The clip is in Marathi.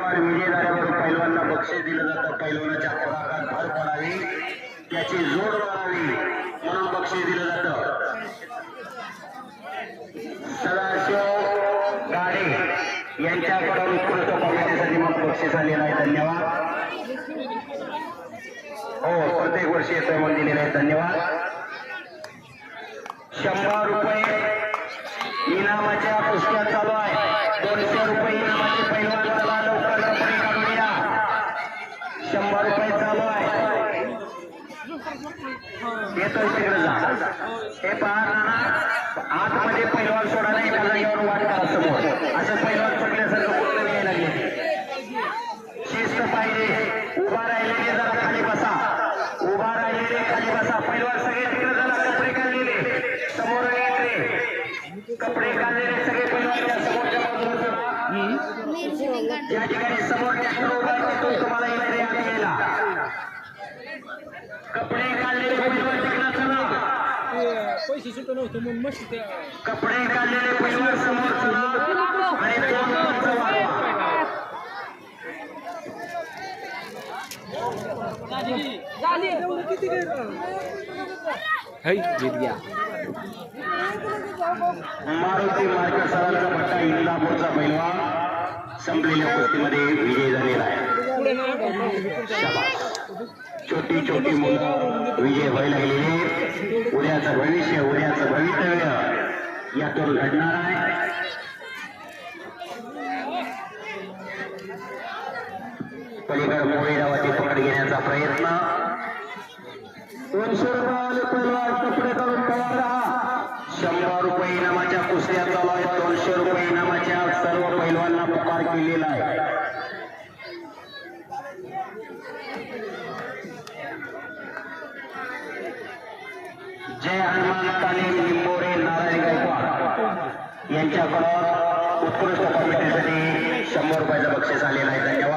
वारंवार विजय झाल्यावर पैलवानला बक्षीस दिलं जातं. पैलवानाच्या पराक्रमात भर पडावी, त्याची जोड वाढावी म्हणून बक्षीस दिलं जातं. सदाशिव गाडे यांच्याकडून उत्कृष्ट कॉमेडीसाठी मग बक्षीस आलेलं आहे. धन्यवाद. हो, प्रत्येक वर्षी येतोय म्हणून दिलेलं आहे. धन्यवाद. 100 रुपये इनामाच्या कुस्त्या चालू आहे. 200 रुपये इनामाचे पैलवान. चला लवकर कपडे काढून या. 100 रुपये चालू आहे. येतोय तिकडे जा. हे पहा नाना, आतमध्ये पैलवान सोडायला एका जागेवर वाट करा समोर. असे पैलवान सोडल्यासारखं कुठलं यायला लागले. शिस्त पाहिजे. उभा राहिलेले जरा खाली बसा. उभा राहिलेले खाली बसा. पैलवान सगळे तिकडे जरा कपडे काढलेले समोर येते. कपडे काढलेले सगळे पैलवान या समोरच्या बाजूला चला. या ठिकाणी समोर ट्रॅक्टर उभा आहे, तुम्हाला इकडे यायला. कपडे काढलेले पैलवान तिकडे चला. पैसे सुद्धा नव्हतं म्हणून मस्त कपडे काढलेले पैलवान समोर चला आणि 2 पंच वाढवा. मारुती मार्केट सरांचा पट्टा इंदापूरचा पैलवान संपलेल्या कुस्तीमध्ये विजय झालेला आहे. शाबास. छोटी छोटी मुलं विजय व्हायला लागलेली. उद्याचं भविष्य, उद्याचं भवितव्य यातून घडणार आहे. पलीकडे मोळी गावाची पकड घेण्याचा प्रयत्न. 200 रुपये पैलवान कपडे काढून तयार राहा. 100 रुपये इनामाच्या कुस्त्या चालू आहेत. 200 रुपये इनामाच्या सर्व पैलवांना पुकार केलेला आहे. जय हनुमान तालीम लिंबोरे नारायण गायकवाड यांच्याकडून उत्कृष्ट कॉमेडीसाठी 100 रुपयाचं बक्षीस आलेलं आहे. धन्यवाद.